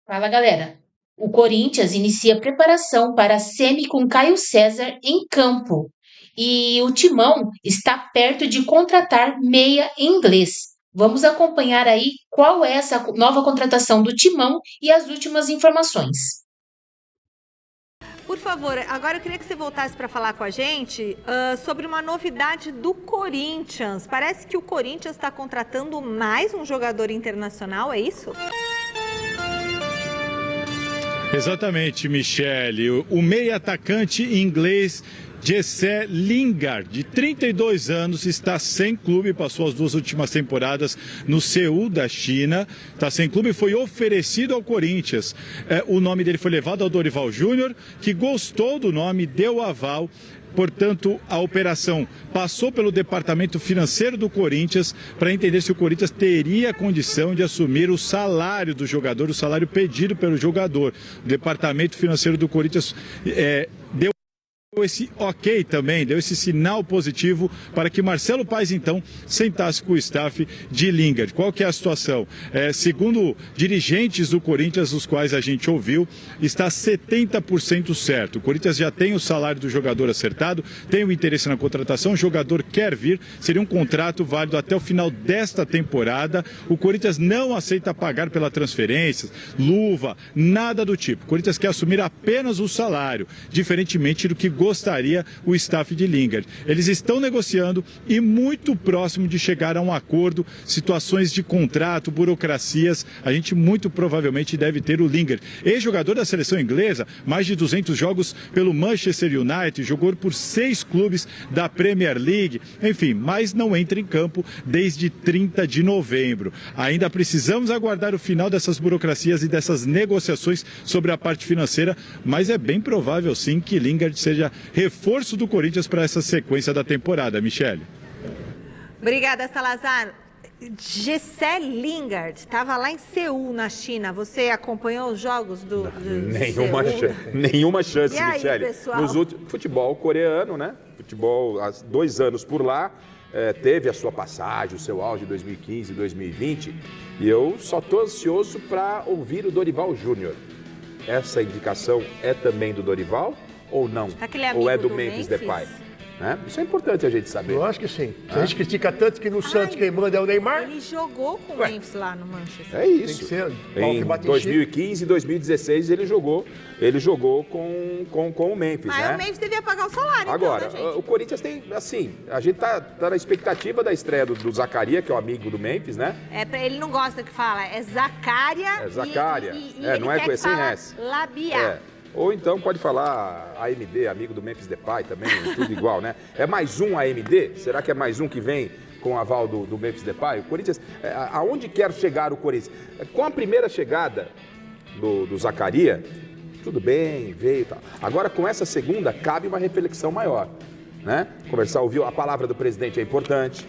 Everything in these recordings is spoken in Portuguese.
Fala, galera. O Corinthians inicia preparação para a semi com Caio César em campo. E o Timão está perto de contratar meia em inglês. Vamos acompanhar aí qual é essa nova contratação do Timão e as últimas informações. Por favor, agora eu queria que você voltasse para falar com a gente sobre uma novidade do Corinthians. Parece que o Corinthians está contratando mais um jogador internacional, é isso? Exatamente, Michele. O meia atacante inglês Jesse Lingard, de 32 anos, está sem clube, passou as 2 últimas temporadas no Seul da China, está sem clube e foi oferecido ao Corinthians. O nome dele foi levado ao Dorival Júnior, que gostou do nome, deu aval. Portanto, a operação passou pelo departamento financeiro do Corinthians para entender se o Corinthians teria condição de assumir o salário do jogador, o salário pedido pelo jogador. O departamento financeiro do Corinthians deu esse ok também, deu esse sinal positivo para que Marcelo Paes, então, sentasse com o staff de Lingard. Qual que é a situação? Segundo dirigentes do Corinthians, os quais a gente ouviu, está 70% certo. O Corinthians já tem o salário do jogador acertado, tem o interesse na contratação, o jogador quer vir, seria um contrato válido até o final desta temporada. O Corinthians não aceita pagar pela transferência, luva, nada do tipo. O Corinthians quer assumir apenas o salário, diferentemente do que gostaria o staff de Lingard. Eles estão negociando e muito próximo de chegar a um acordo, situações de contrato, burocracias, a gente muito provavelmente deve ter o Lingard. Ex-jogador da seleção inglesa, mais de 200 jogos pelo Manchester United, jogou por 6 clubes da Premier League, enfim, mas não entra em campo desde 30 de novembro. Ainda precisamos aguardar o final dessas burocracias e dessas negociações sobre a parte financeira, mas é bem provável sim que Lingard seja reforço do Corinthians para essa sequência da temporada, Michele. Obrigada, Salazar. Jesse Lingard estava lá em Seul, na China. Você acompanhou os jogos do Nenhuma chance, e aí, Michele. pessoal? Futebol coreano, né? Futebol há 2 anos por lá. Teve a sua passagem, o seu auge em 2015 e 2020. E eu só estou ansioso para ouvir o Dorival Júnior. Essa indicação é também do Dorival ou não? Ou é do Memphis Depay? Né? Isso é importante a gente saber. Eu acho que sim. Se a gente critica tanto que no Santos quem manda é o Neymar. Ele jogou com o Memphis lá no Manchester. É isso. Tem que ser. Em 2015 e 2016 ele jogou com o Memphis, Mas né? o Memphis devia pagar o salário. Agora, então, né, gente? o Corinthians tem, assim, a gente tá na expectativa da estreia do Zaccaria, que é o amigo do Memphis, né? Ele não gosta que fala, é Zaccaria. É Zaccaria. Ele não é quer com que esse sem fala S. Labiá. Ou então pode falar AMD, amigo do Memphis Depay também, tudo igual, né? É mais um AMD? Será que é mais um que vem com o aval do Memphis Depay? O Corinthians, aonde quer chegar o Corinthians? Com a primeira chegada do Zaccaria, tudo bem, veio e tal. Agora, com essa segunda, cabe uma reflexão maior, né? Conversar, ouvir a palavra do presidente é importante.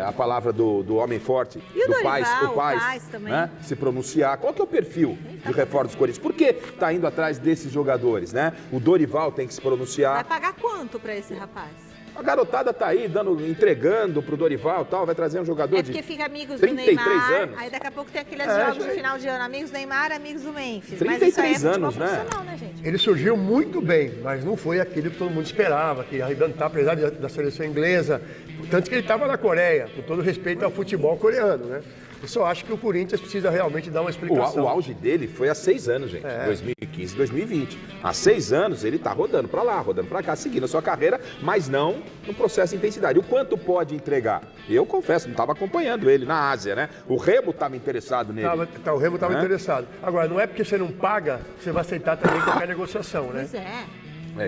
A palavra do homem forte, e do Dorival, o Paes também. né? Se pronunciar. Qual que é o perfil de reforço dos Corinthians? Por que está indo atrás desses jogadores, né? O Dorival tem que se pronunciar. Vai pagar quanto para esse rapaz? A garotada tá aí entregando pro Dorival e tal, vai trazer um jogador de porque fica amigos 33 do Neymar, anos. Aí daqui a pouco tem aqueles jogos no final de ano, amigos do Neymar, amigos do Memphis. 33 mas isso aí é futebol anos, né? profissional, né, gente? Ele surgiu muito bem, mas não foi aquilo que todo mundo esperava, que ia arrebentar, apesar da seleção inglesa. Tanto que ele estava na Coreia, com todo respeito ao futebol coreano, né? Eu só acho que o Corinthians precisa realmente dar uma explicação. O auge dele foi há 6 anos, gente. 2015, 2020. Há 6 anos ele tá rodando pra lá, rodando pra cá, seguindo a sua carreira, mas não no processo de intensidade. O quanto pode entregar? Eu confesso, não estava acompanhando ele na Ásia, né? O Remo estava interessado nele. O Remo estava interessado. Agora, não é porque você não paga, você vai aceitar também qualquer negociação, né? Pois é.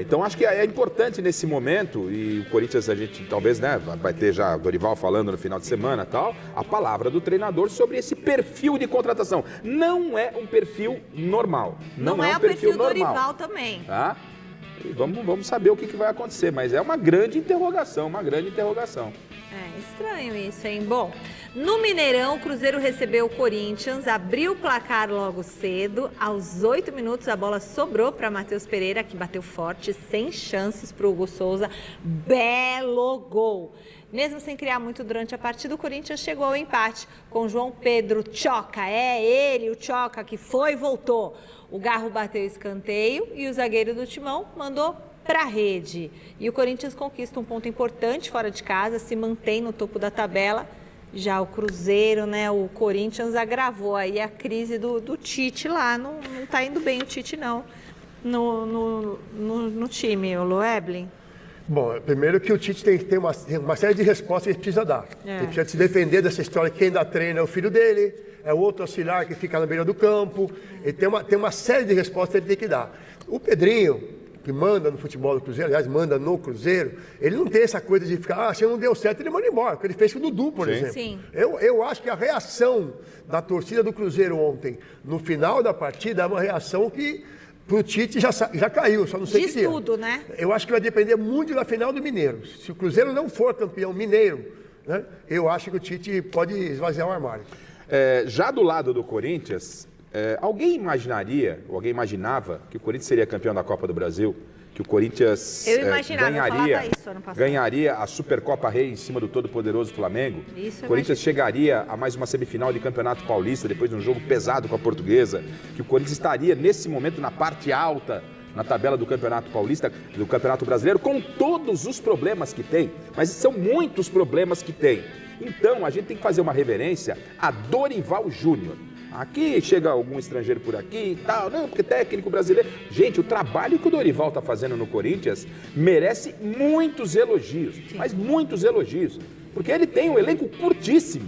Então acho que é importante nesse momento, e o Corinthians a gente talvez, né, vai ter já o Dorival falando no final de semana e tal, a palavra do treinador sobre esse perfil de contratação. Não é um perfil normal. Não é um perfil normal. Dorival também. Tá? E vamos saber o que vai acontecer, mas é uma grande interrogação, uma grande interrogação. É estranho isso, hein? Bom, No Mineirão, o Cruzeiro recebeu o Corinthians, abriu o placar logo cedo. Aos 8 minutos, a bola sobrou para Matheus Pereira, que bateu forte, sem chances para o Hugo Souza. Belo gol! Mesmo sem criar muito durante a partida, o Corinthians chegou ao empate com João Pedro Tchoca. É ele, o Tchoca, que foi e voltou. O Garro bateu escanteio e o zagueiro do Timão mandou para a rede. E o Corinthians conquista um ponto importante fora de casa, se mantém no topo da tabela. Já o Cruzeiro, né, o Corinthians agravou aí a crise do Tite lá. Não tá indo bem o Tite, não, no time, o Loeblin. Bom, primeiro que o Tite tem que ter uma série de respostas que ele precisa dar. Ele precisa se defender dessa história que quem dá treino é o filho dele, é o outro auxiliar que fica na beira do campo. Ele tem uma série de respostas que ele tem que dar. O Pedrinho, que manda no futebol do Cruzeiro, aliás, manda no Cruzeiro, ele não tem essa coisa de ficar, se não deu certo, ele manda embora, porque ele fez com o Dudu, por exemplo. Sim. Eu acho que a reação da torcida do Cruzeiro ontem, no final da partida, é uma reação que pro Tite já caiu, só não sei que dia. Diz tudo, né? Eu acho que vai depender muito da final do Mineiro. Se o Cruzeiro não for campeão mineiro, né, eu acho que o Tite pode esvaziar o armário. Já do lado do Corinthians, alguém imaginaria, ou alguém imaginava que o Corinthians seria campeão da Copa do Brasil? Que o Corinthians ganharia a Supercopa Rei em cima do todo-poderoso Flamengo? O Corinthians chegaria a mais uma semifinal de Campeonato Paulista depois de um jogo pesado com a Portuguesa? Que o Corinthians estaria nesse momento na parte alta na tabela do Campeonato Paulista, do Campeonato Brasileiro, com todos os problemas que tem, mas são muitos problemas que tem. Então a gente tem que fazer uma reverência a Dorival Júnior. Aqui chega algum estrangeiro por aqui e tal, não, porque técnico brasileiro. Gente, o trabalho que o Dorival está fazendo no Corinthians merece muitos elogios, mas muitos elogios, porque ele tem um elenco curtíssimo,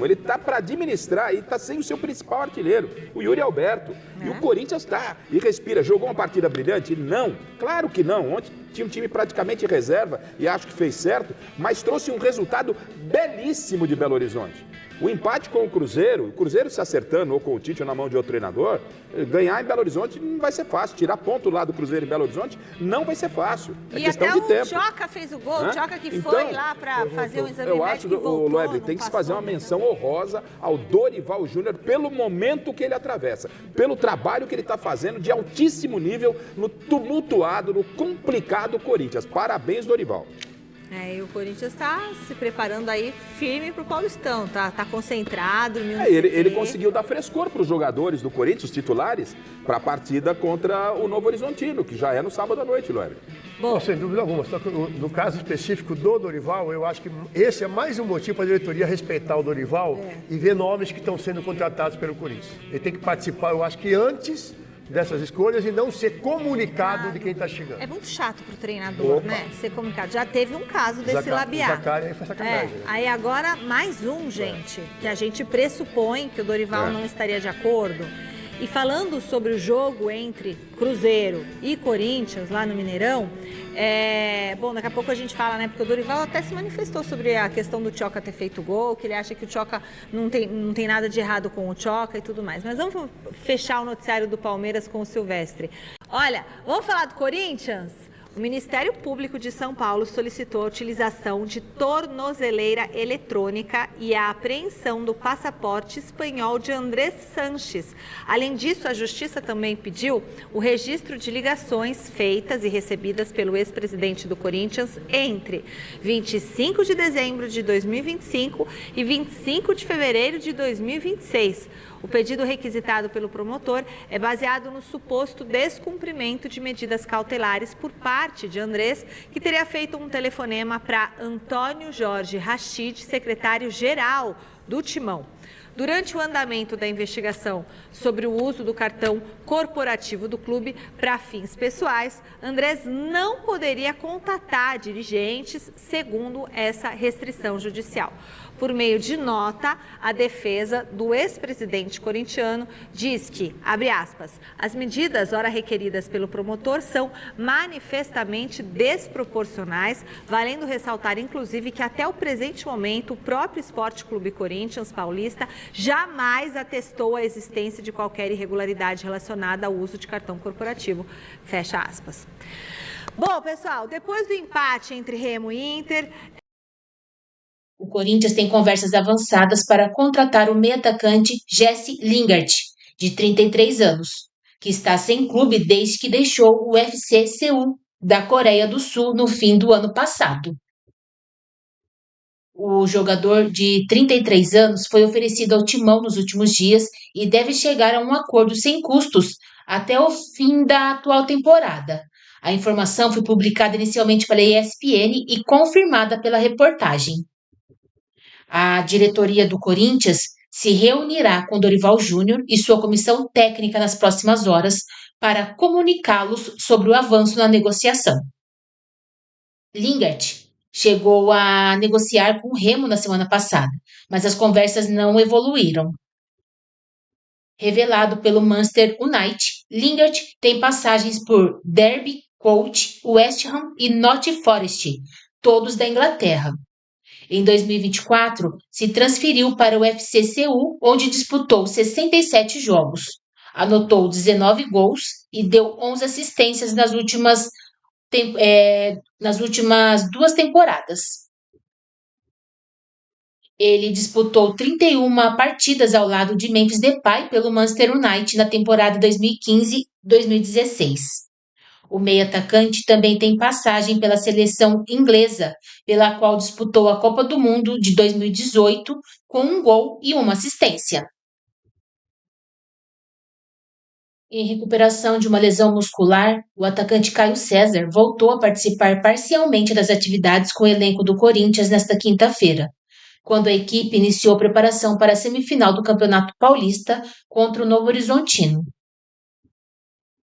ele está para administrar e está sem o seu principal artilheiro, o Yuri Alberto. E o Corinthians está e respira. Jogou uma partida brilhante? Não, claro que não. Ontem tinha um time praticamente reserva e acho que fez certo, mas trouxe um resultado belíssimo de Belo Horizonte. O empate com o Cruzeiro se acertando ou com o Tite ou na mão de outro treinador, ganhar em Belo Horizonte não vai ser fácil. Tirar ponto lá do Cruzeiro em Belo Horizonte não vai ser fácil. É questão de tempo. E até o Tchoca fez o gol, o Tchoca que foi lá para fazer o exame médico e voltou. Eu acho que o Loeblin tem que se fazer uma menção honrosa ao Dorival Júnior pelo momento que ele atravessa, pelo trabalho que ele está fazendo de altíssimo nível no tumultuado, no complicado Corinthians. Parabéns, Dorival. E o Corinthians está se preparando aí firme para o Paulistão, tá concentrado. Ele conseguiu dar frescor para os jogadores do Corinthians, os titulares, para a partida contra o Novo Horizontino, que já é no sábado à noite, Loeblin. Bom, sem dúvida alguma. Só que no caso específico do Dorival, eu acho que esse é mais um motivo para a diretoria respeitar o Dorival e ver nomes que estão sendo contratados pelo Corinthians. Ele tem que participar, eu acho que antes dessas escolhas e não ser comunicado de quem está chegando. É muito chato para o treinador, né? Ser comunicado. Já teve um caso desse Labiá. Aí foi sacanagem. Né? Aí agora mais um, gente, que a gente pressupõe que o Dorival não estaria de acordo. E falando sobre o jogo entre Cruzeiro e Corinthians lá no Mineirão, bom, daqui a pouco a gente fala, né? Porque o Dorival até se manifestou sobre a questão do Tchoca ter feito gol, que ele acha que o Tchoca não tem nada de errado com o Tchoca e tudo mais. Mas vamos fechar o noticiário do Palmeiras com o Silvestre. Olha, vamos falar do Corinthians? O Ministério Público de São Paulo solicitou a utilização de tornozeleira eletrônica e a apreensão do passaporte espanhol de Andrés Sanches. Além disso, a Justiça também pediu o registro de ligações feitas e recebidas pelo ex-presidente do Corinthians entre 25 de dezembro de 2025 e 25 de fevereiro de 2026. O pedido requisitado pelo promotor é baseado no suposto descumprimento de medidas cautelares por parte de Andrés, que teria feito um telefonema para Antônio Jorge Rachid, secretário-geral do Timão. Durante o andamento da investigação sobre o uso do cartão corporativo do clube para fins pessoais, Andrés não poderia contatar dirigentes, segundo essa restrição judicial. Por meio de nota, a defesa do ex-presidente corintiano diz que, abre aspas, as medidas ora requeridas pelo promotor são manifestamente desproporcionais, valendo ressaltar, inclusive, que até o presente momento o próprio Esporte Clube Corinthians Paulista jamais atestou a existência de qualquer irregularidade relacionada ao uso de cartão corporativo. Fecha aspas. Bom, pessoal, depois do empate entre Remo e Inter, O Corinthians tem conversas avançadas para contratar o meio-atacante Jesse Lingard, de 33 anos, que está sem clube desde que deixou o FC Seul da Coreia do Sul no fim do ano passado. O jogador de 33 anos foi oferecido ao Timão nos últimos dias e deve chegar a um acordo sem custos até o fim da atual temporada. A informação foi publicada inicialmente pela ESPN e confirmada pela reportagem. A diretoria do Corinthians se reunirá com Dorival Júnior e sua comissão técnica nas próximas horas para comunicá-los sobre o avanço na negociação. Lingard chegou a negociar com o Remo na semana passada, mas as conversas não evoluíram. Revelado pelo Manchester United, Lingard tem passagens por Derby County, West Ham e Nottingham Forest, todos da Inglaterra. Em 2024, se transferiu para o FC Seul, onde disputou 67 jogos, anotou 19 gols e deu 11 assistências nas últimas 2 temporadas. Ele disputou 31 partidas ao lado de Memphis Depay pelo Manchester United na temporada 2015-2016. O meio-atacante também tem passagem pela seleção inglesa, pela qual disputou a Copa do Mundo de 2018 com 1 gol e 1 assistência. Em recuperação de uma lesão muscular, o atacante Caio César voltou a participar parcialmente das atividades com o elenco do Corinthians nesta quinta-feira, quando a equipe iniciou a preparação para a semifinal do Campeonato Paulista contra o Novo Horizontino.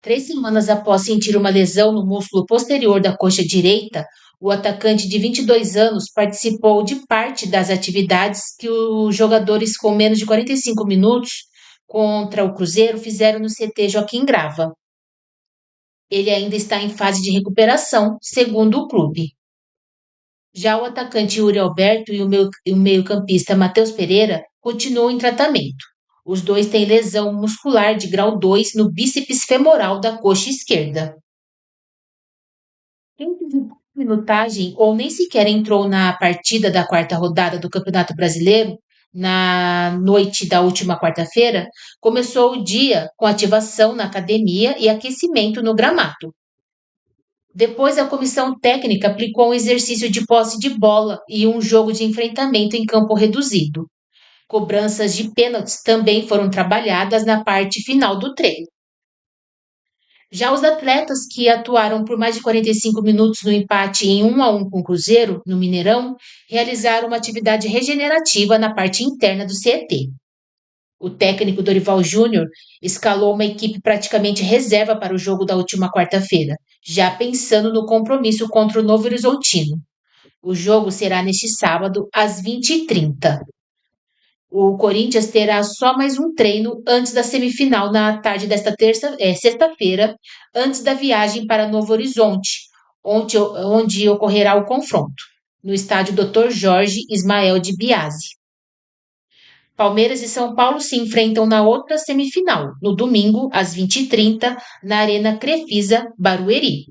3 semanas após sentir uma lesão no músculo posterior da coxa direita, o atacante de 22 anos participou de parte das atividades que os jogadores com menos de 45 minutos contra o Cruzeiro fizeram no CT Joaquim Grava. Ele ainda está em fase de recuperação, segundo o clube. Já o atacante Yuri Alberto e o meio-campista Matheus Pereira continuam em tratamento. Os dois têm lesão muscular de grau 2 no bíceps femoral da coxa esquerda. Quem teve minutagem ou nem sequer entrou na partida da 4ª rodada do Campeonato Brasileiro, na noite da última quarta-feira, começou o dia com ativação na academia e aquecimento no gramado. Depois, a comissão técnica aplicou um exercício de posse de bola e um jogo de enfrentamento em campo reduzido. Cobranças de pênaltis também foram trabalhadas na parte final do treino. Já os atletas que atuaram por mais de 45 minutos no empate em 1-1 com o Cruzeiro, no Mineirão, realizaram uma atividade regenerativa na parte interna do CT. O técnico Dorival Júnior escalou uma equipe praticamente reserva para o jogo da última quarta-feira, já pensando no compromisso contra o Novo Horizontino. O jogo será neste sábado, às 20h30. O Corinthians terá só mais um treino antes da semifinal na tarde desta sexta-feira, antes da viagem para Novo Horizonte, onde ocorrerá o confronto, no estádio Dr. Jorge Ismael de Biasi. Palmeiras e São Paulo se enfrentam na outra semifinal, no domingo, às 20h30, na Arena Crefisa, Barueri.